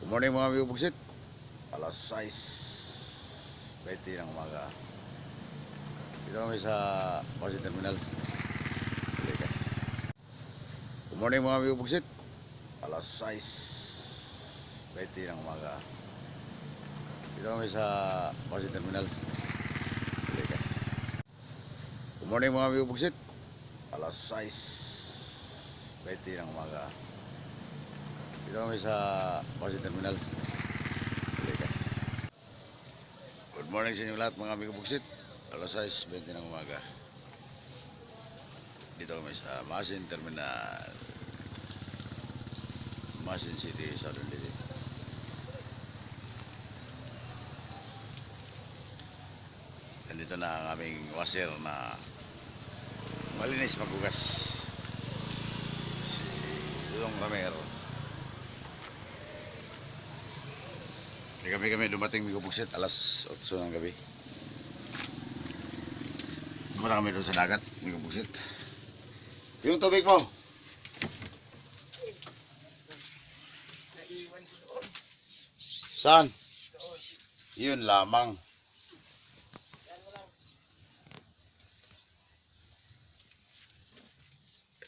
Good morning mga amigo Buksit. Alas 6:20 ng umaga. Dito kami sa Buksit Terminal. Good morning mga amigo Buksit. Alas 6:20 ng umaga. Dito kami sa Buksit Terminal. Good morning mga amigo Buksit. Alas 6:20 ng umaga. Dito kami sa Buksit Terminal. Good morning sa inyo lahat mga amigo Buksit. Alas 6:20 ng umaga. Dito kami sa Masin Terminal, Masin City, Southern Leyte. Nandito na ang aming washer na malinis maghugas, si Dudong Ramero. Kami dumating amigo Buksit alas 8 ng gabi. Pumunta kami doon sa dagat amigo Buksit. Yung tubig mo saan? Yun lamang.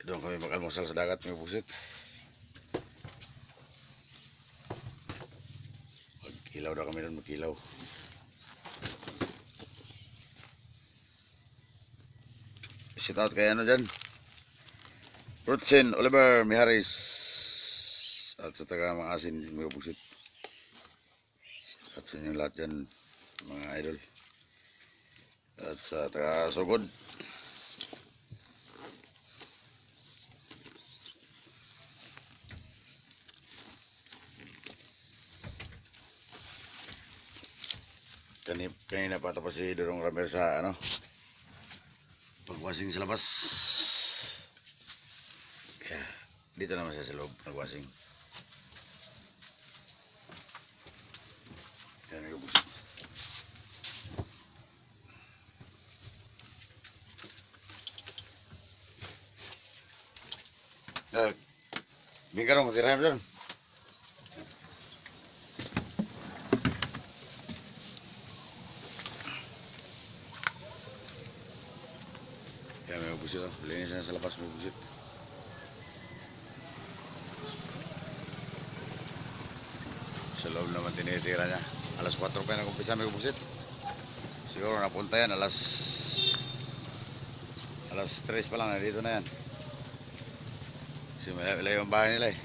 Doon kami mag-almusal sa dagat amigo Buksit. Mag-ilaw daw kami doon, mag-ilaw. Shout out kay ano dyan, Rutsin Oliver Miharis at sa taga mga asin amigo Buksit. At sa inyo lahat dyan mga idol. At sa taga Sugod. Kanina pa tapos si Dudong Ramero sa ano, pagwasing sa labas. Kaya dito naman siya sa loob nagwasing. Yan amigo Buksit. Bingkarong matirahan dyan. Kaya may Buksit, linis na sa labas may Buksit. Sa loob naman tinitira niya. Alas 4 pa yung nag-umpisa may Buksit. Siguro napunta yan alas 3 pa lang, dito na yan. Kasi malayo yung bahay nila eh.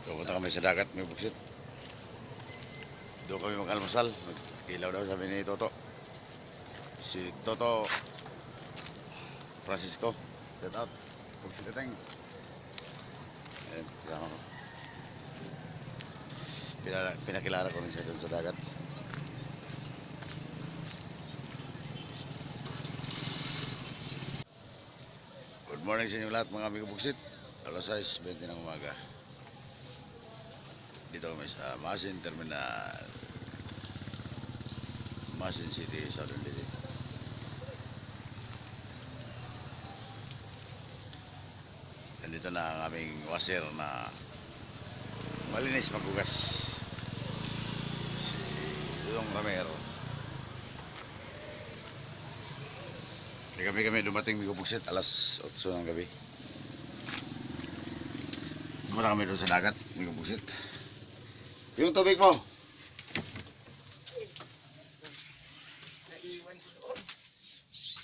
Pupunta kami sa dagat may Buksit. Doon kami mag-almusal. Mag-ilaw daw sabi ni Toto. Si Toto Francisco. Shout out Buksit Teng. Ayan, kasama ko. Pinakilala ko rin siya doon sa dagat. Good morning sa inyo lahat mga amigo Buksit. Alas 6:20 ng umaga. Dito kami sa Masin Terminal, Masin City, Southern Leyte. Nandito na ang aming washer na malinis maghugas, si Dudong Ramero. Kami dumating amigo Buksit alas 8 ng gabi. Pumunta kami doon sa dagat amigo Buksit. Yung tubig mo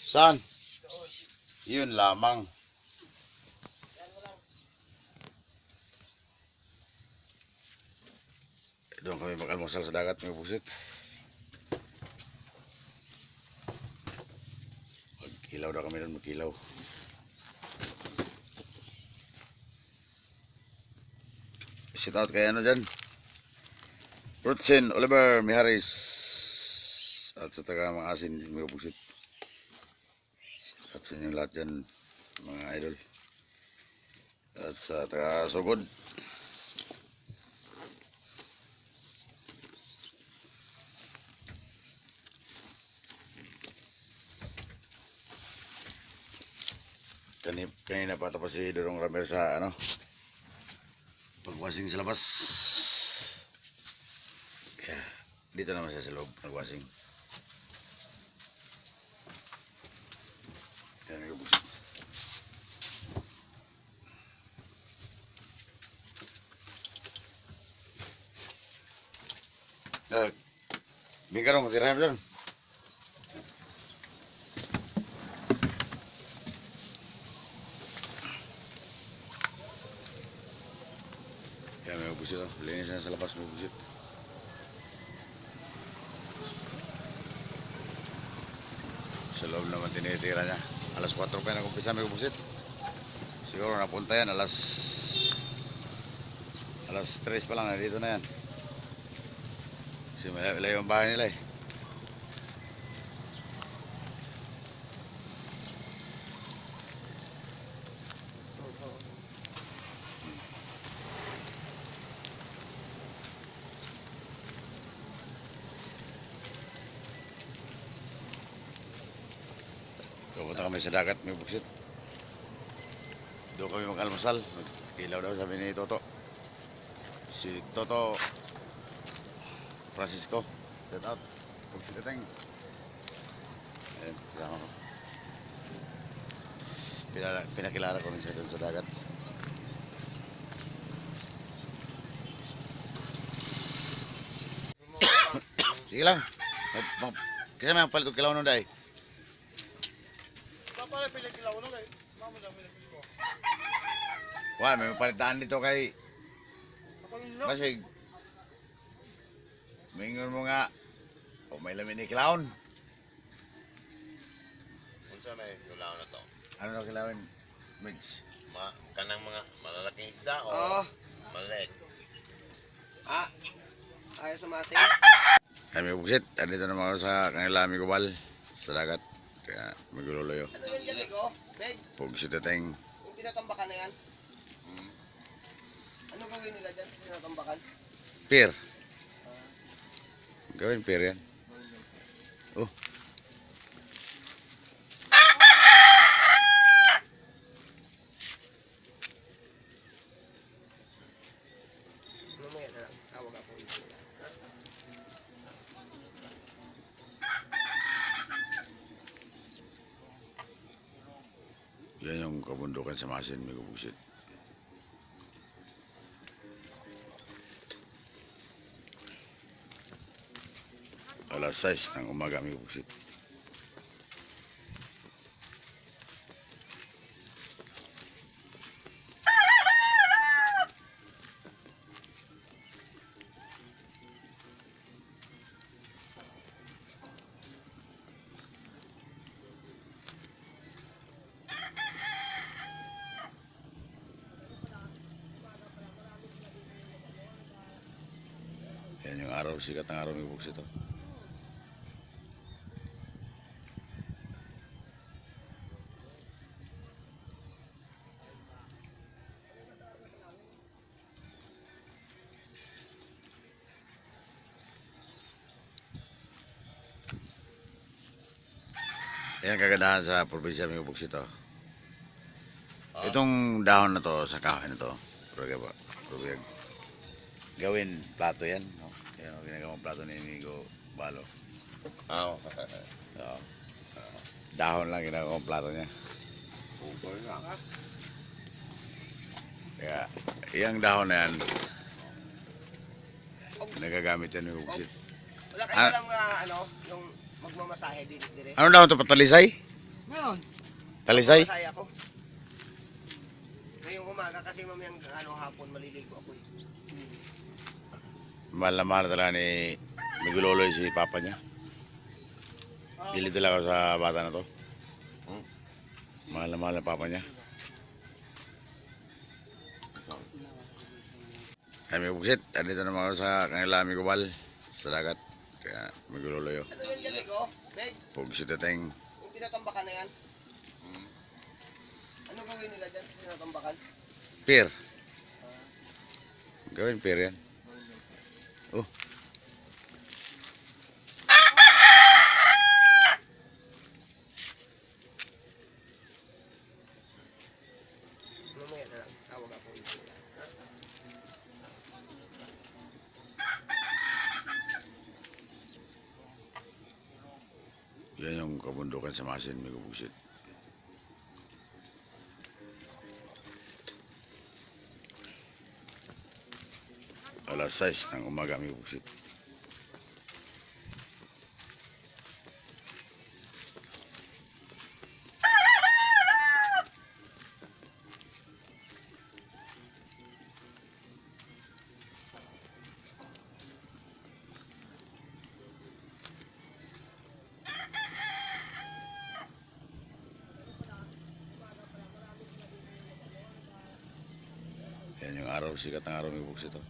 saan? Yun lamang. Doon kami mag-almusal sa dagat amigo Buksit. Mag-ilaw daw kami doon, mag-ilaw. Shout out kay ano dyan, Rutsin Oliver Miharis at sa taga mga asin amigo Buksit. At sa inyo lahat dyan mga idol. At sa taga-sugod. Kanina pa tapos si Dorong Ramer sa ano, pagwasing sa labas. Kaya dito naman siya sa loob nagwasing. Yan nagbusit. Bingkarong tirahan doon. Kaya may busit oh. Linis na sa labas may busit. Sa loob naman tinitira niya. Alas 4 pa yung nag-umpisa may busit. Siguro napunta yan alas 3 pa lang nandito na yan. Kasi malayo yung bahay nila eh. Pupunta kami sa dagat, may buksit. Doon kami mag-almusal. Mag-ilaw daw sabi ni Toto. Si Toto Francisco. Shout out. Buksit ateng. Ayan, kasama ko. Pinakilala ko rin siya doon sa dagat. Sige lang. Kasi may palit ko kilaw nun dahi. Pala pinagkilaw no kay mama daw pinagkilaw. Wah, may palitaan dito kay Basig. Mingon mo nga. O may lamin ni clown. Unsa may kilaw na to? Ano na kilawin? Mix. Kanang mga malalaking isda o maliit. Ayaw sumasing. Ay may buksit. Andito naman ako sa kanila Migobal. Sa dagat. Kaya maguloloyo. Ano yun dyan, Ligo? Meg, Buksit ateng. yung tinatambakan na yan. Ano gawin nila dyan? Tinatambakan? Pier. Gawin pier yan. Oh. Mamaya na lang. Tawag ako. Yan yung kabundukan sa Masin, may buksit. Alas 6 ng umaga may buksit. Yan yung araw, sikat ng araw may buksit oh. Yan kagandahan sa probinsya may buksit oh. Itong dahon na to sa kahoy na to, gawin plato yan. No? Yan ang ginagawang plato ni Inigo Balo. Oo. So, dahon lang ginagawang plato niya. Ubol na ka. Kaya, iyang dahon na yan, nagagamit yan yung buksit. Wala kayo lang yung magmamasahe dire. Ano dahon to? Patalisay? Meron. Talisay? Magmamasahe ako. Ngayong umaga kasi mamayang hapon maliligo ako. Mahal na mahal talaga ni Migueloloy si papa niya. Pili talaga sa bata na to. Mahal na mahal na papa niya. Ay may buksit. Andito naman ako sa kanila Migobal. Sa dagat. Kaya Migueloloy. Ano yun dyan, Ligo? Meg, Buksit ateng. yung tinatambakan na yan. Ano gawin nila dyan? Tinatambakan? Pier. Gawin pier yan. Oh. Mamaya na lang. Tawag ako. Yan yung kabundukan sa Masin, may buksit. Alas 6 ng umaga may buksit. Yan yung araw, sikat ng araw may buksit. Oh.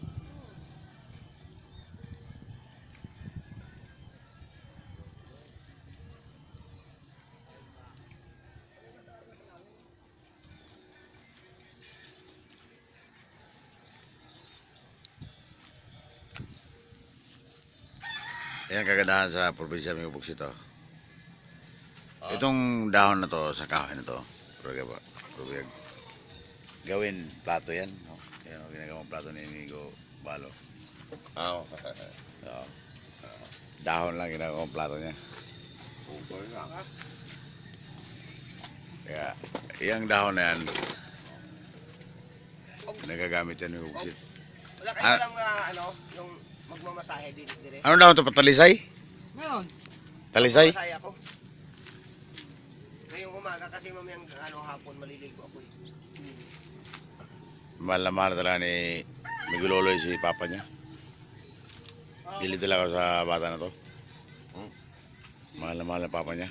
Yan kagandahan sa probinsya may buksit. Oh. Itong dahon na to, sa kahoy na to, rugag, gawin plato yan. No? Yan ang ginagawang plato ni Inigo Balo. Oo. So, dahon lang ginagawang plato niya. Ubol na ka. Kaya, iyang dahon na yan, nagagamit yan ng buksit. Wala kayo alam nga, ano, yung magmamasahe din dire. Ano dahon to, patalisay? Meron. Talisay? Magmamasahe ako. Ngayong umaga kasi mamayang ano, hapon maliligo ako eh. Mahal na mahal talaga ni Migueloloy si papa niya. Bili talaga sa bata na to. Mahal na mahal na papa niya.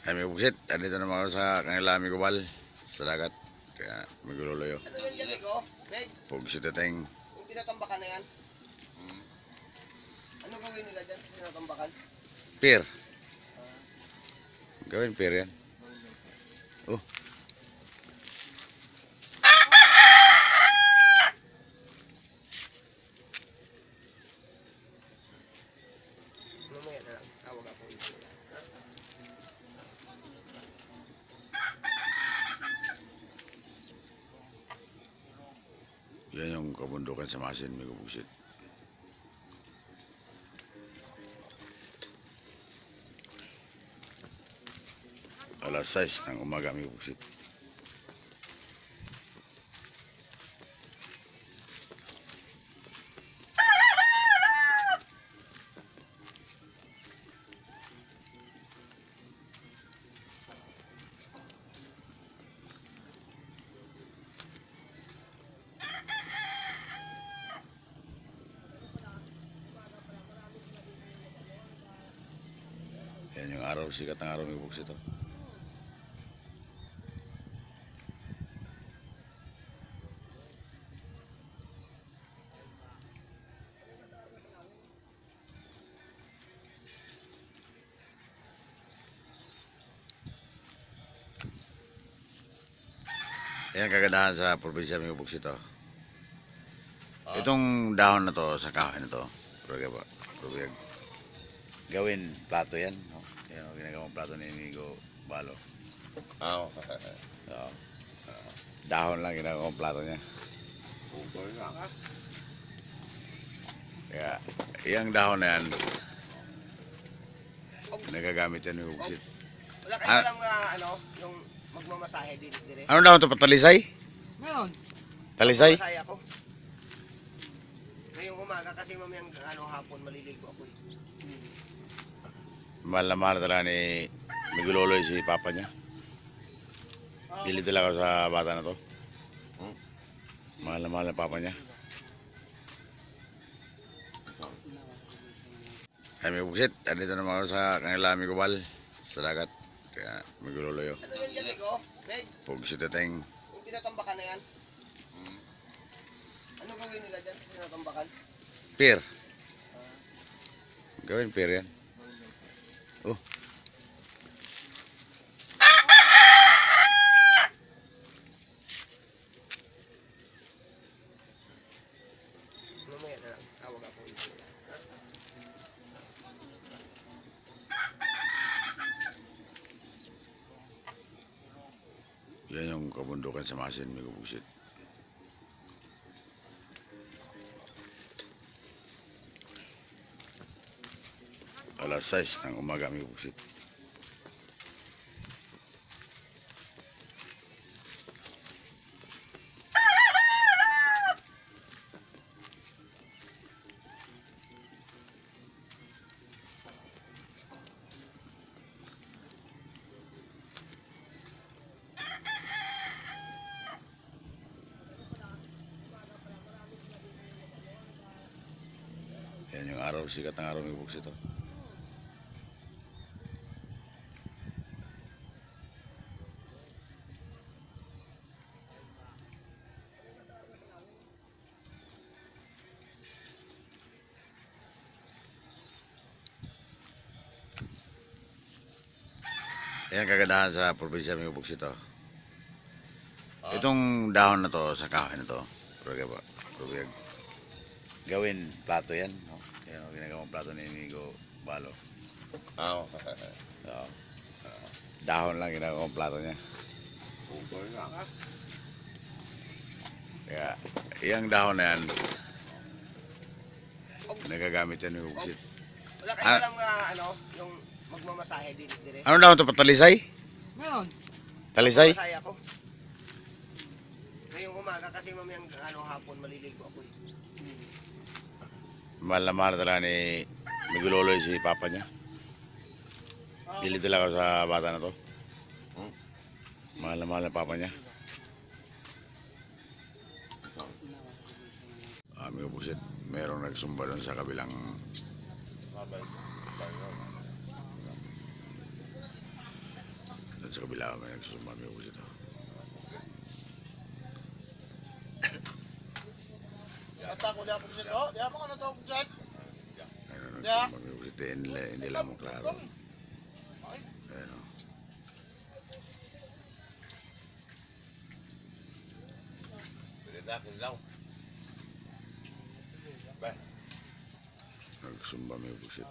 Ay may buksit. Andito naman ako sa kanila Migobal. Sa dagat. Kaya Migueloloy. Ano yan dyan, Rico? Meg, Buksit ateng. yung tinatambakan na yan. Ano gawin nila dyan sa tinatambakan? Pier. Gawin pier yan. Oh. Mamaya na lang. Tawag ako. Yan yung kabundukan sa Masin, may buksit. Alas 6 ng umaga may buksit. Yan yung araw, sikat ng araw may buksit. Oh. Yan kagandahan sa probinsya may buksit. Oh. Itong dahon na to, sa kahoy na to, rugag, gawin plato yan. No? Yan ang ginagawang plato ni Inigo Balo. Oo. So, dahon lang ginagawang plato niya. Ubol na ka. Kaya, iyang dahon na yan, nagagamit yan ng buksit. Wala kayo alam nga, ano, yung magmamasahe din dire. Ano dahon to, patalisay? Meron. Talisay? Magmamasahe ako. Ngayong umaga kasi mamayang ano, hapon maliligo ako eh. Mahal na mahal talaga ni Migueloloy si papa niya. Bili talaga sa bata na to. Mahal na mahal na papa niya. Ay may buksit. Andito naman ako sa kanila Migobal. Sa dagat. Kaya Migueloloy. Ano yan dyan, Rico? Meg, Buksit ateng. yung tinatambakan na yan. Ano gawin nila dyan sa tinatambakan? Pier. Gawin pier yan. Oh. Yan yung kabundukan sa Masin, mga kabuksit. Alas 6 ng umaga, mga kabuksit. Yan yung araw, sikat ng araw, mga kabuksit. Oh. Yan kagandahan sa probinsya, mga kabuksit. Oh. Itong dahon na to, sa kahoy na to, probag, gawin plato yan. No? Yan ang ginagawang plato ni Inigo Balo. Oo. So, dahon lang ginagawang plato niya. Uber nga ka. Kaya, iyang dahon na yan, nagagamit yan ng buksit. Wala kayo Ah. alam nga ano, yung magmamasahe dire. Ano dahon to, patalisay? Meron. Talisay? Magmamasahe ako. Ngayong umaga kasi mamayang ano, hapon maliligo ako. Mahal na mahal talaga ni Migueloloy si papa niya. Pili talaga sa bata na to. Mahal na mahal na papa niya. Amigo Buksit, merong nagsumba doon sa kabilang Mabay. Bayo. doon sa kabila may nagsusumba, amigo Buksit. Ata ko di ako dito. Di ako ano to dyan. Ayun, nagsumba, amigo Buksit. Hindi lang mo klaro. Ayun, oh. Pwede akin lang. Ba. Nagsumba, amigo Buksit.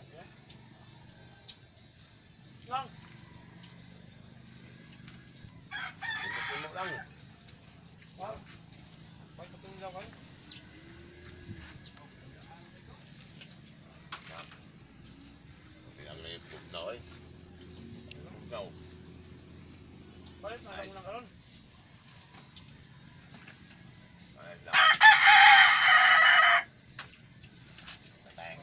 Lang. Tulog lang. Pagpatulog lang kayo. Ang ipog na oy. Ikaw. Bakit na lang lang karon? Ay lang. Patay.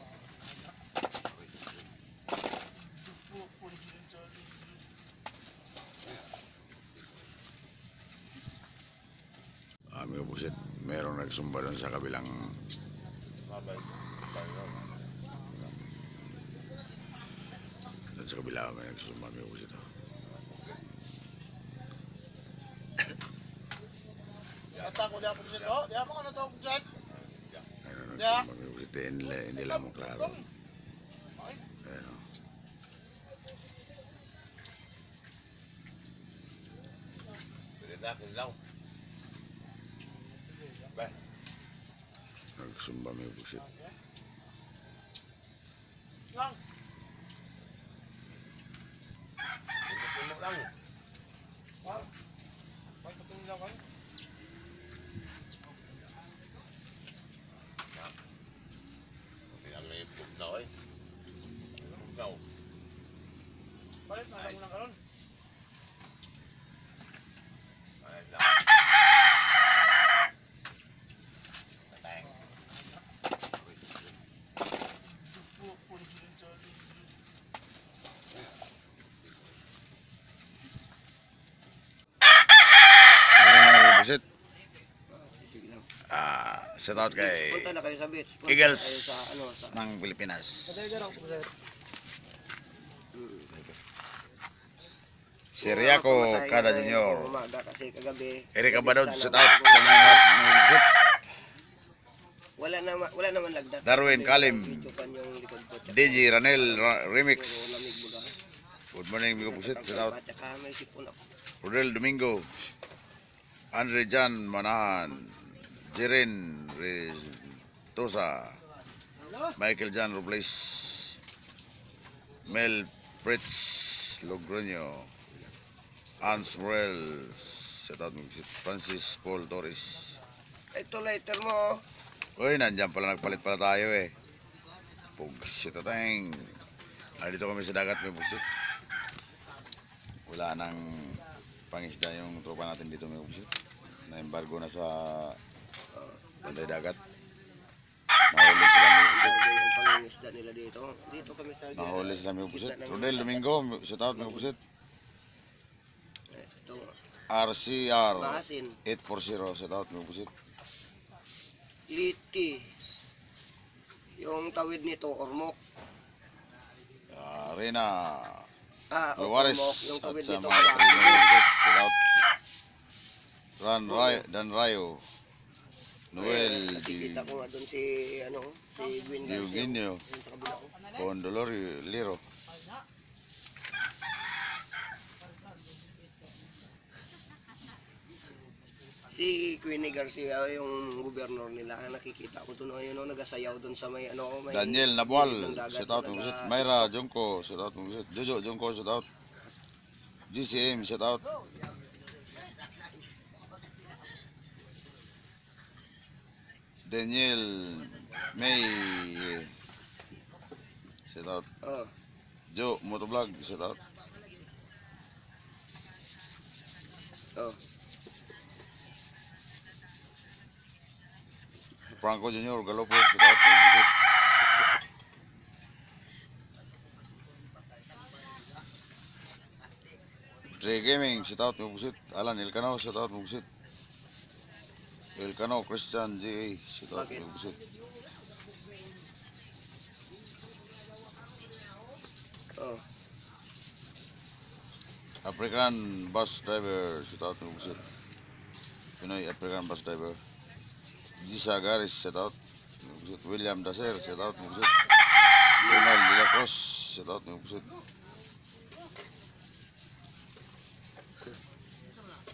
Amigo Buksit, merong nagsumba doon sa kabilang Mabay. Bayo. doon sa kabila may nagsusumba, amigo Buksit. Ata ko di ako dito. Di ako ano to dyan. Ayun, nagsumba, amigo Buksit. Hindi lang mo klaro. Ayun, oh. Pwede akin lang. Ba. Nagsumba, amigo Buksit. Lang. Tulog lang. Pagpatulog lang kayo. Ang ipog na oy. Ikaw. Bakit na lang karon? Ay lang. Patay. Amigo Buksit, Sige lang. shout out kay Punta na kayo sa beach. Punta Eagles na kayo sa ano sa ng Pilipinas. Si Riaco Cada Junior. Umaga kasi kagabi. Erika Badod, sana shout out sa mga Buksit. Wala naman lagdat. Darwin Kalim. Video pan yung likod ko. Tsaka DJ Ranel Remix. puro lamig mo daw. Good morning, amigo Buksit. Shout out. Tsaka may sipon ako. Rodel Domingo. Andre Jan Manahan. Jiren Restosa. Michael Jan Robles. Mel Fritz Logroño. Hans Morel shout out mo busit. Francis Paul Torres. Ito lighter mo. Uy, nandiyan pala, nagpalit pala tayo eh. Pugsit ateng. Dito kami sa dagat, may bugsit. Wala nang pangisda yung tropa natin dito, may bugsit. Na-embargo na sa Panday Dagat. Mahuli sila, may bugsit. Yung pangingisda nila dito. Dito kami sa Mahuli sila, may bugsit. Rodel Domingo, shout out, may bugsit. Ito. RCR Maasin. 840, shout out, may bugsit. Liti. Yung tawid nito, Ormoc. Rena Ormoc. Luares Yung at tawid sa nito, mga Ormoc. Reno, may bugsit. Shout out. Dan Rayo. Noel Nakikita ko nga doon si, si Gwen Garcia. Eugenio Yung sa kabila ko. Condolor Liro. Si Queenie Garcia, yung gobernador nila, nakikita ko doon, nagasayaw doon sa may, may Daniel ng Nabual, dagat shout out mo busit. Myra Jungko, shout out mo busit. Jojo Jungko, shout out. GCM, shout out. Daniel May, shout out. Oh, Joe Motovlog, shout out. oh. Franco Junior Galopo, shout out mo busit. Dre Gaming, shout out mo busit. Alan Elcano, shout out mo busit. Elcano Christian GA, shout out mo busit. Oh, African bus driver, shout out mo busit. Pinoy African bus driver. Gisa Garis, shout out mo busit. William Daser, shout out mo busit. Ronald De La Cruz, shout out mo busit.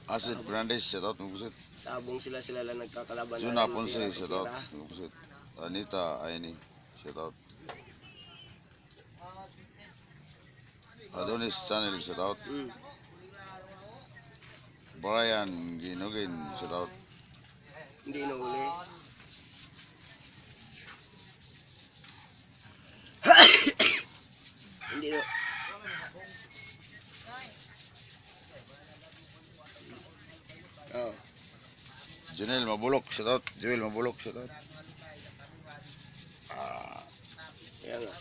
Acid Fernandez, shout out mo busit. sabong sila lang nagkakalaban. Juna Ponce, shout out mo busit. Anita Aini, shout out. Adonis Channel, shout out. Brian Ginugin, shout out. Hindi nahuli. Hindi na. Oh, Junel Mabulok, shout out. Joel Mabulok, shout out. yan nga.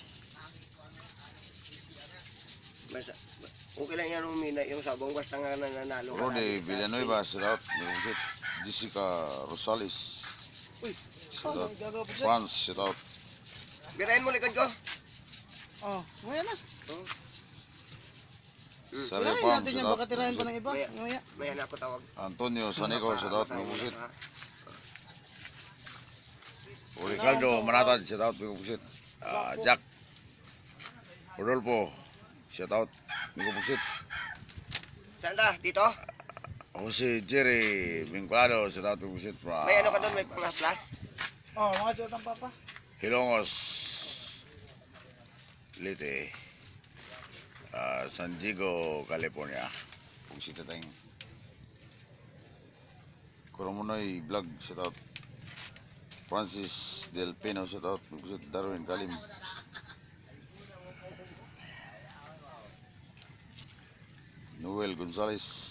Basta, okay lang yan umina yung sabong basta nga nananalo ka Rode lagi sa Villanueva, shout out. Mo busit. Jessica Rosales, Uy, shout out. France, shout out. birahin mo likod ko. Oh, maya na. Oh. Sari Tirahin Farm, natin yan, shout baka out. tirahin pa ng iba. Maya. Maya. May anak ko tawag. Antonio Sanico, shout out. Mo Basahin mo busit. na, ha? Ricardo Manatad, shout out. Mo busit. Jack Rodolfo, shout out. Mo busit. Saan ta? Dito? Jose Jerry Vinculado, shout out. Mo busit. May ano ka doon? May pang-plus? Oh, mga suot ng papa. Hilongos Leyte, San Diego, California. Busit tayong Kuramunoy Vlog, shout out. Francis Del Pino, shout out. Busit. Darwin Kalim. Noel Gonzalez.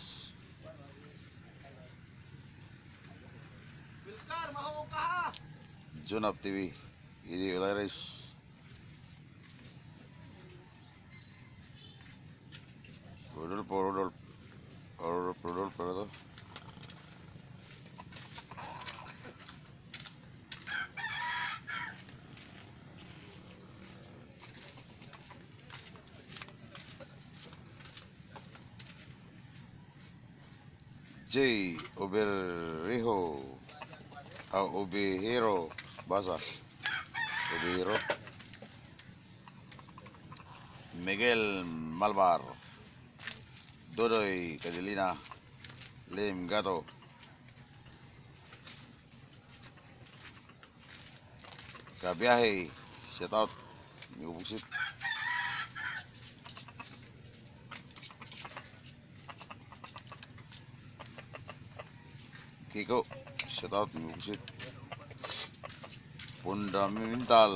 Junap TV. Idi Olares. Rodolfo. Rodolfo na to. J. Oberrejo. Obihiro. Basa. Obihiro. Miguel Malvar. Dodoy Cadilina. Lim Gato. Kabiyahe. Shout out. Miubusit. Kiko, shout out mga busit. Fundamental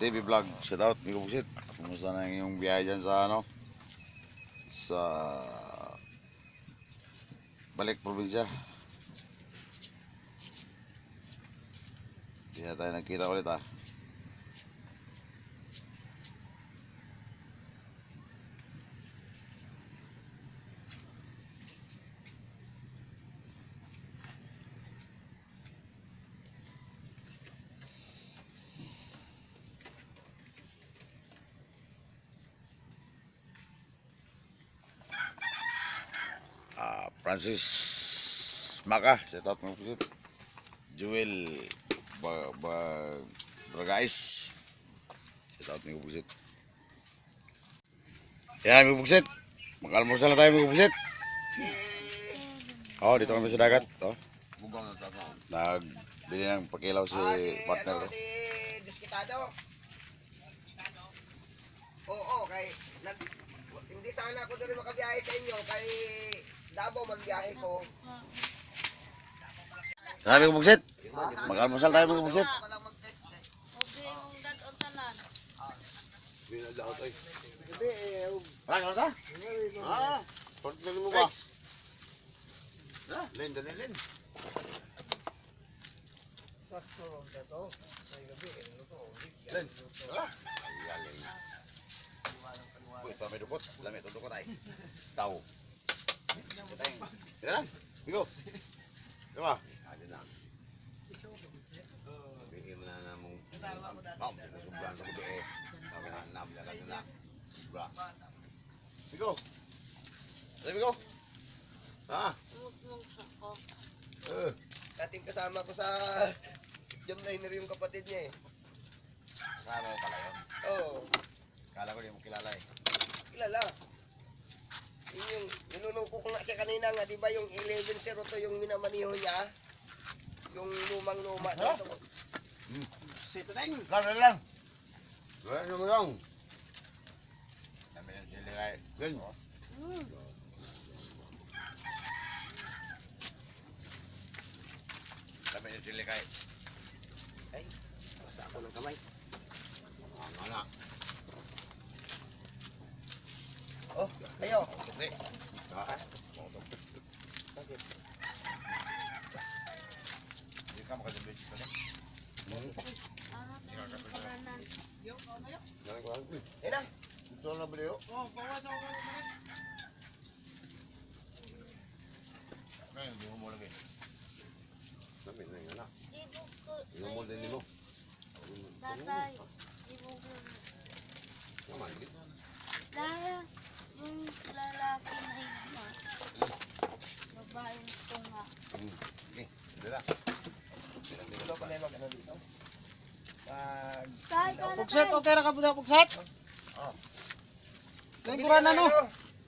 TV vlog, shout out mga busit. Kumusta na yung biyahe dyan sa ano? Sa balik probinsya. Hindi na tayo nagkita ulit ah. Francis Maka, shout out mga pusit. Joel Bragais, shout out mga pusit. Yan mga pusit, mag-almusal na tayo mga pusit. Oh, dito kami sa dagat. Oh, Bugang na tayo. nagbili ng pakilaw si partner ko. Si Diskitado. Oo, hindi sana ako doon makabiyahe sa inyo, kay Davao magbiyahe ko. Sabi ko pusit, mag-almusal tayo mga pusit. Okay, mong dadon tanan. Binalaot ay. Hindi, Ano ka? Ah, pagdali mo ba? Len, dali, Len. sakto na to. Sa gabi, ano to? Len. Ah, Galing. Uy, ito may dupot. Lamit, tutok ko tayo. Tao. Yan, bigo. Diba? Adi na. Bigyan mo na namong. Oh, sublan sa kubi eh. Sabi na, nabla ka na. Subla. Bigo. Dali, bigo. Ah, Mong sako. Dating kasama ko sa jam liner yung kapatid niya eh. Kasama ko pala yun. Oo, Kala ko di mo kilala eh. kilala. Yun yung niluluko ko nga siya kanina nga, di ba yung 1102 yung minamaniho niya? Yung lumang-luma na ito. Sito na yun. Lang. ano mo lang? Dami ng sili kay. Len. Dami ng sili kay. Ay, basa ako ng kamay. Ang anak. Oh, kayo. Hindi. Ah, Bakit? Hindi ka makadabit pa niya. Ano to ang panganan? Galing ko lang. Ayun na. Ito na ba niyo? Oh, bawas ako ka naman. Ngayon, hindi mo lagi. Sabi na yung anak. Ibog ko. Ino mo din nilo. Tatay. Ibog ko. Naman, git. Dahil yung lalaki na higma. Babaeng tunga. Okay, dala. Ano pala yung mag-ano dito? Tay, ka na Pugset, tay. okay ra ka budak pugset? Oh. Lingkuran na no.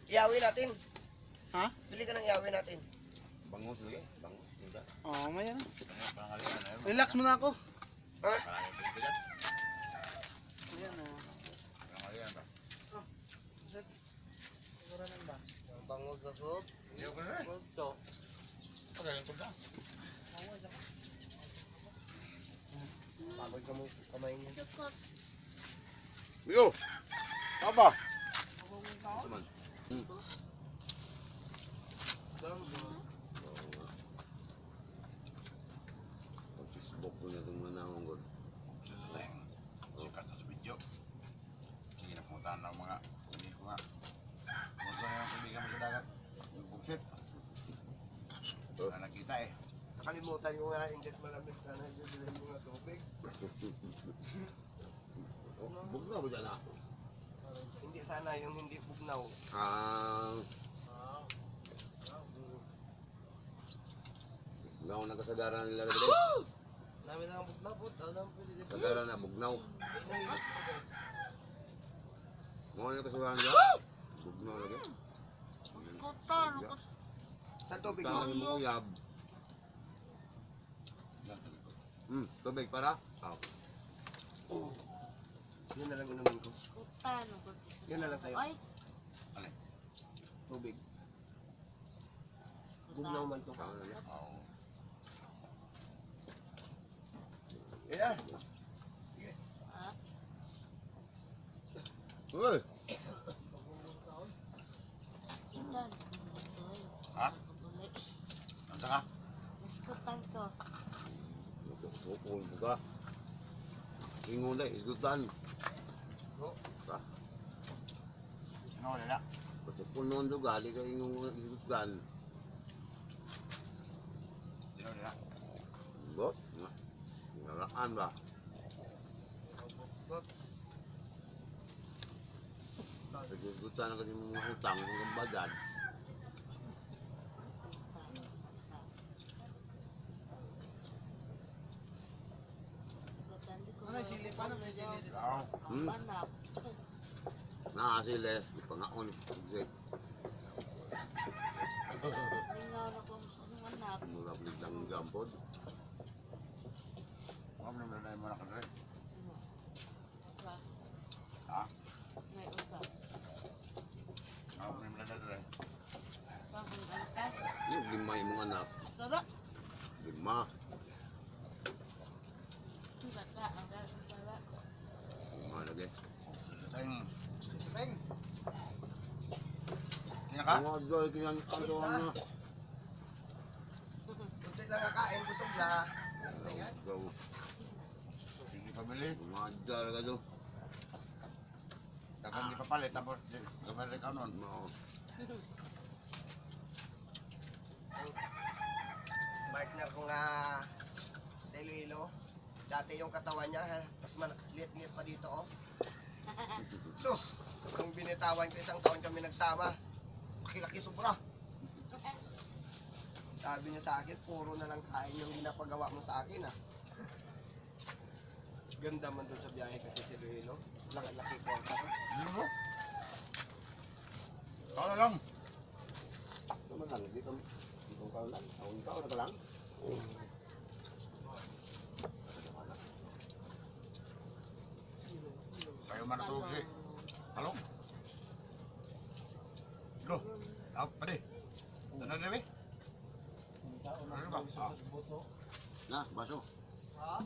Iyawi natin. Ha? Bili ka ng iyawi natin. Bangus lagi. Bangus. Diba? Oh, may ano. Pangalian na yun. Relax muna ako. Ha? Maraming pinito dyan. Ayan oh. Pangalian ba? Pugset. Lingkuran ba? Bangus sa soup. Hindi ko na eh. Ito. Pagaling ko na. Pagod ka mo kamay niya. Sukot. Bigo! Papa! Saman. Facebook ko na itong manahong ko. Sikat na sa video. Sige na pumuntahan ng mga hindi ko nga. Kumusta na yung kaibigan mo sa dagat? Yung buksit. Wala nakita eh. Nakalimutan ko nga ingit malamig sana bibili mo nga tubig. Bug na ba dyan ah? Hindi sana yung hindi bugnaw. Bugnaw na kasagaran nila gabi. Dami na ang bugnaw po. Daw na pwede din. Kasagaran na bugnaw. Mga na kasagaran nila. Bugnaw lagi. Kotor. Sa tubig mo. Tangan mo uyab. Tubig para? Oh. Yun na lang inumin ko. Kutan. Yun na lang tayo. Ay, Tubig. Bugnaw man to. Tangan na. Oo. Ayan. Ha? Uy! Ilan? Ha? Kabulay. Ang saka? Naskutan ko. Pupul juga. Ingon deh, ikutan. Ano wala na? Kasi punon juga, di ka ingon ikutan. Sino wala na? Bot, ngalaan ba? Ikutan ang kanyang mga utang, mga badan. Naskutan ko. Ano, sili pa na, may sili dito. Oo. Hmm? Anak. Nakasile, di pa nga on. Exit. Lingaw na ko ang anak. Mula biglang gampod. Huwag mo naman na yung mga nakadre. Usa. Ha? May usa. Huwag mo naman na dre. Bakit angkas? Yung lima yung mga anak. Tara. Lima. Bata, ang tara. Lima lagi. Tayong... Peng. Sino ka? Mga doy kanyang ano na. Kunti lang kakain, busog na. Go. Hindi pabili. Mga doy ka do. Dagan di papalit. Tapos gamari ka nun. Mga Partner ko nga sa Iloilo. Dati yung katawan niya, mas liit-liit pa dito, oh. Sus! Nung binitawan ko, isang taon kami nagsama. Laki-laki sobra. Sabi niya sa akin, puro na lang kain yung ginapagawa mo sa akin, ah. Ganda man doon sa biyahe kasi sa Iloilo. Laki-laki ko ang katawan. Ano mo? Ikaw na lang. naman lang, dito ka lang. Awin ka, wala ka lang. Kayo man natulog si. Halong. Go. Out pa di. Ano na rin? Ano ba? Na, baso. Ha?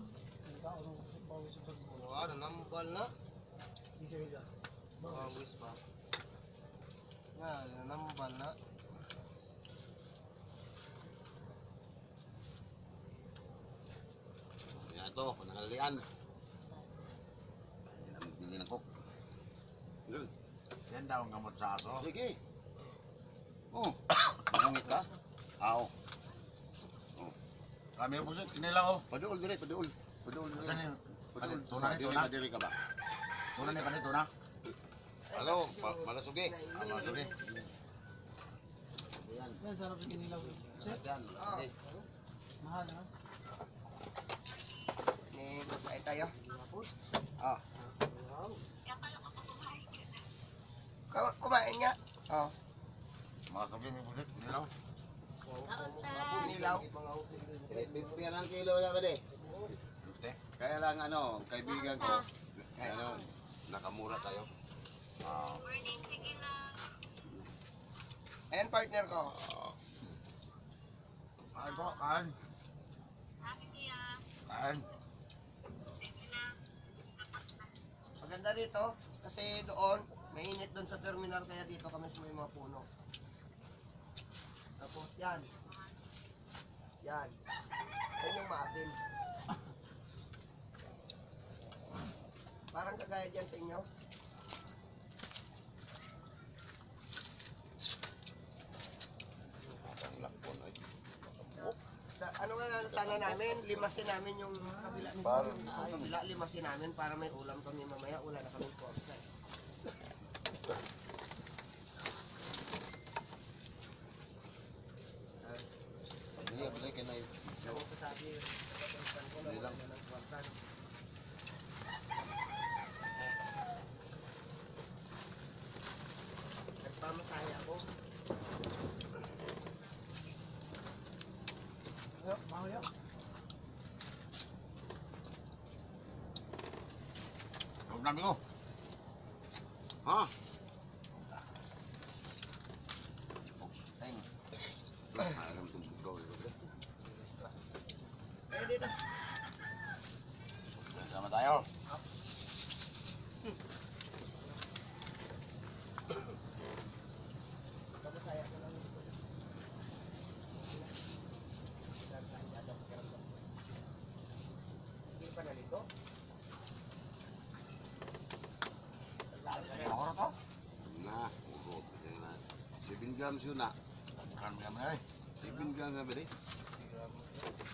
Wah, nanampal na. Bawis pa. Nga, nanampal na. Yan ito, panangalian. Yan ang bili ng kok. Yun. Yan daw ang gamot sa aso. Sige. Oh, mangungit ka? Aw. Kami yung pusit, kinila ko. Padul dire, padul. Padul dire. Saan yung Padul. tuna ni Diri tuna? ka, diri ka ba? Tuna ni kanito na. Ano, malasugi. Ano, sige. Yan. Yan, sarap yung kinilaw. Sir, Yan. Ah. mahal ha? Ni, ay tayo. Ah. Kumain nga. Oh. Mga sabi may pusit, kinilaw. Nilaw. Pipiyan ang kilo na ba di? Lute. Kaya lang ano, kaibigan ko, ano, nakamura tayo. Ah, Ayan, partner ko. kain po, kain. Kain. Maganda dito. Kasi doon, mainit doon sa terminal. Kaya dito kami sa may mga puno. Tapos yan. Yan. Yan yung maasim. Parang kagaya dyan sa inyo. Ang lakon ay. Ano nga sana namin, limasin namin yung kabila. Parang- Kabila, limasin namin para may ulam kami mamaya. Wala na kami porta. Hindi, balik ka na yun. Ako sa sabi, ko na wala na ng kwarta. Nagpamasaya ako. Yo, mahal yo. Huwag namin ko. Ha? Teng. Alam kong bugaw. Eh, dito. grams yun na. Kan mo yan, 7 grams na bili.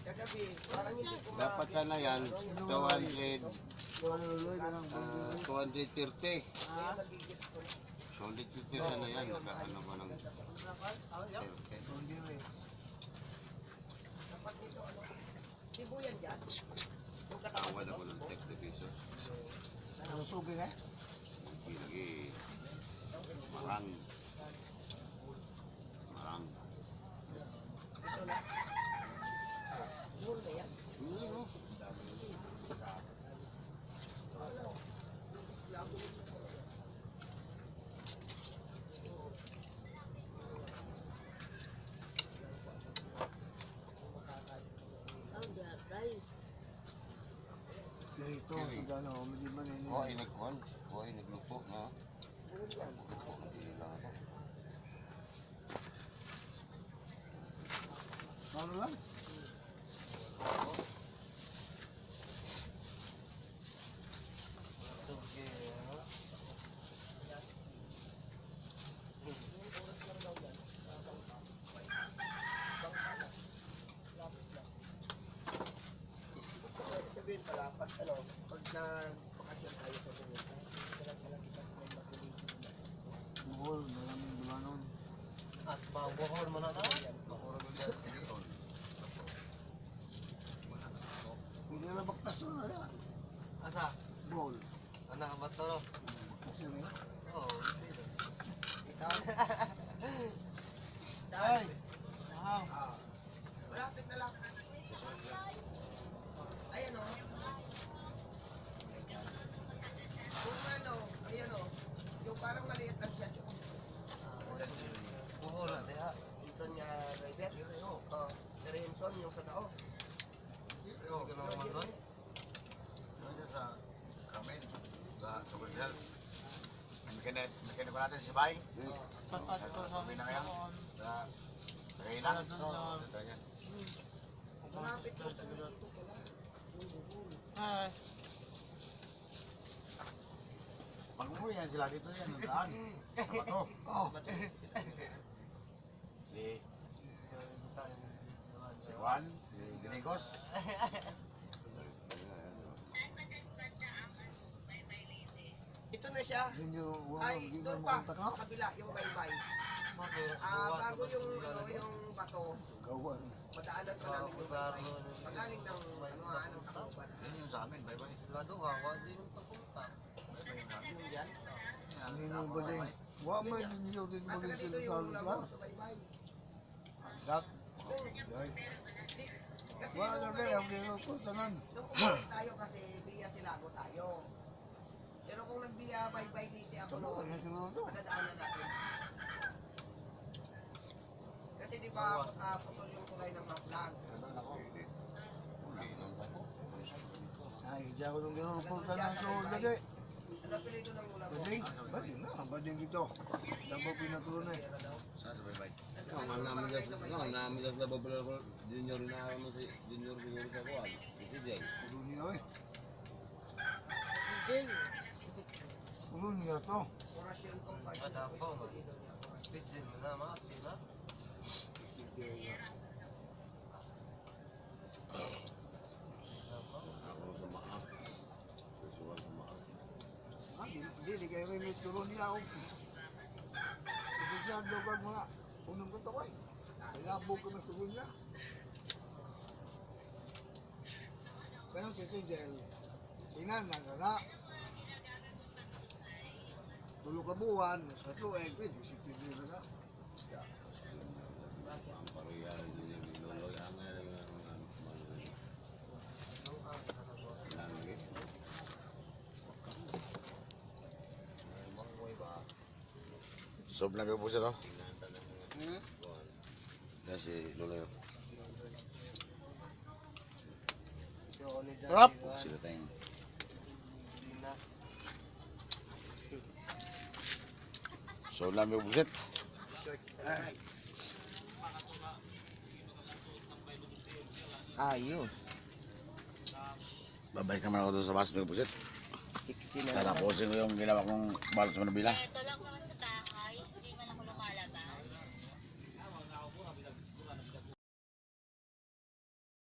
Kagabi, parang hindi ko Dapat sana yan, 200, Luloy ka ng 230. Ah, 230 sana yan. Ano ba ng 30? Dapat nito, ano? Sibo yan dyan. Yung katawan Tawad nito, ako ng sibo. 30 pesos. ano sugi na? Lagi. Marang. Marang. Ito na. Buhol na yan. Ang gatay. Dito, sa gano, hindi man ini. Oh, inagkuhan. Oh, inagluto na. Buhol yan. Hindi lang ako. Ano lang? Sabihin pala, pag ano, pag nagpakasyon tayo sa buhol, dalag-dalag kita sa mga makulit. Buhol, maraming bulanon. At buhol mo na yan. Hindi na baktas na yan. Asa? Buhol. Anak ang bato, no? Baktas yan eh. Oo, hindi na. Ikaw? Ay! Ah. Malapit na lang. Ayan o. Kung ano, ayan o. Yung parang maliit lang siya. Buhol na, diha. Hinson niya, Raybet. Oo. Pero Hinson, yung sa tao. Pero, sa Carmen, sa Sobrang Mechanic pa natin si Bay. Sa Carmen na kaya. Sa Kainan. Sa yan. Malapit po. Ay! Pag umuwi yan sila dito yan, ang daan. Sa bato. Oh! Si Juan, si Grinigos. Ito na siya. Hindi Ay, hindi doon mo pa. makontak no? Sa kabila, yung baybay. Bago yung, ano, yung bato, Gawan. madaanan pa namin yung baybay. Pagaling ng, anong Tacloban. Yan yung sa amin, bye-bye. Lado ka, hindi yung papunta. Yung yan. Hindi na baling. Wa man ninyo din At baling dito sa yung lugar. labo sa baybay. Dak. Ay. Kasi Wa na nung, kay ang dino ko tanan. nung umuwi tayo kasi via Silago tayo. Pero kung nagbiya baybay liti ako Tama noon, kanya siguro to. madadaanan natin. Kasi di ba putol yung kulay ng mga flag. Ay, di ako nung gano'n po tanan ko lagi. Ano apelido ng ulam mo? Bading. Bading na. Bading dito. Dabo pinatulo na eh. Saan sa bye-bye? Ang namin lang sa babala ko, junior na ako si junior siguro sa kuwan. Si Jay. Ulo niya eh. Jay. Ulo niya to. Orasyon ko pa. Pidgin na mga sila. Ako sa maak. Visual sa maak. Ah, di kayo rin may tulo niya ako. Ito siya ang lugar mga unang katawan. Kaya buka na tulo niya. Pero si Tijel, tingnan na na. Tulo ka buwan, sa tuweg, pwede si Tijel na. Ang paruyal din yung loloy ang Sob na po siya, no? Yan si Lolo yun. Sarap! Sila tayong. Sob na po siya. Ayos. Babalik naman ako doon sa bus ng pusit. 60 Tatapusin ko yung ginawa kong balot sa Manabila. Ito lang naman sa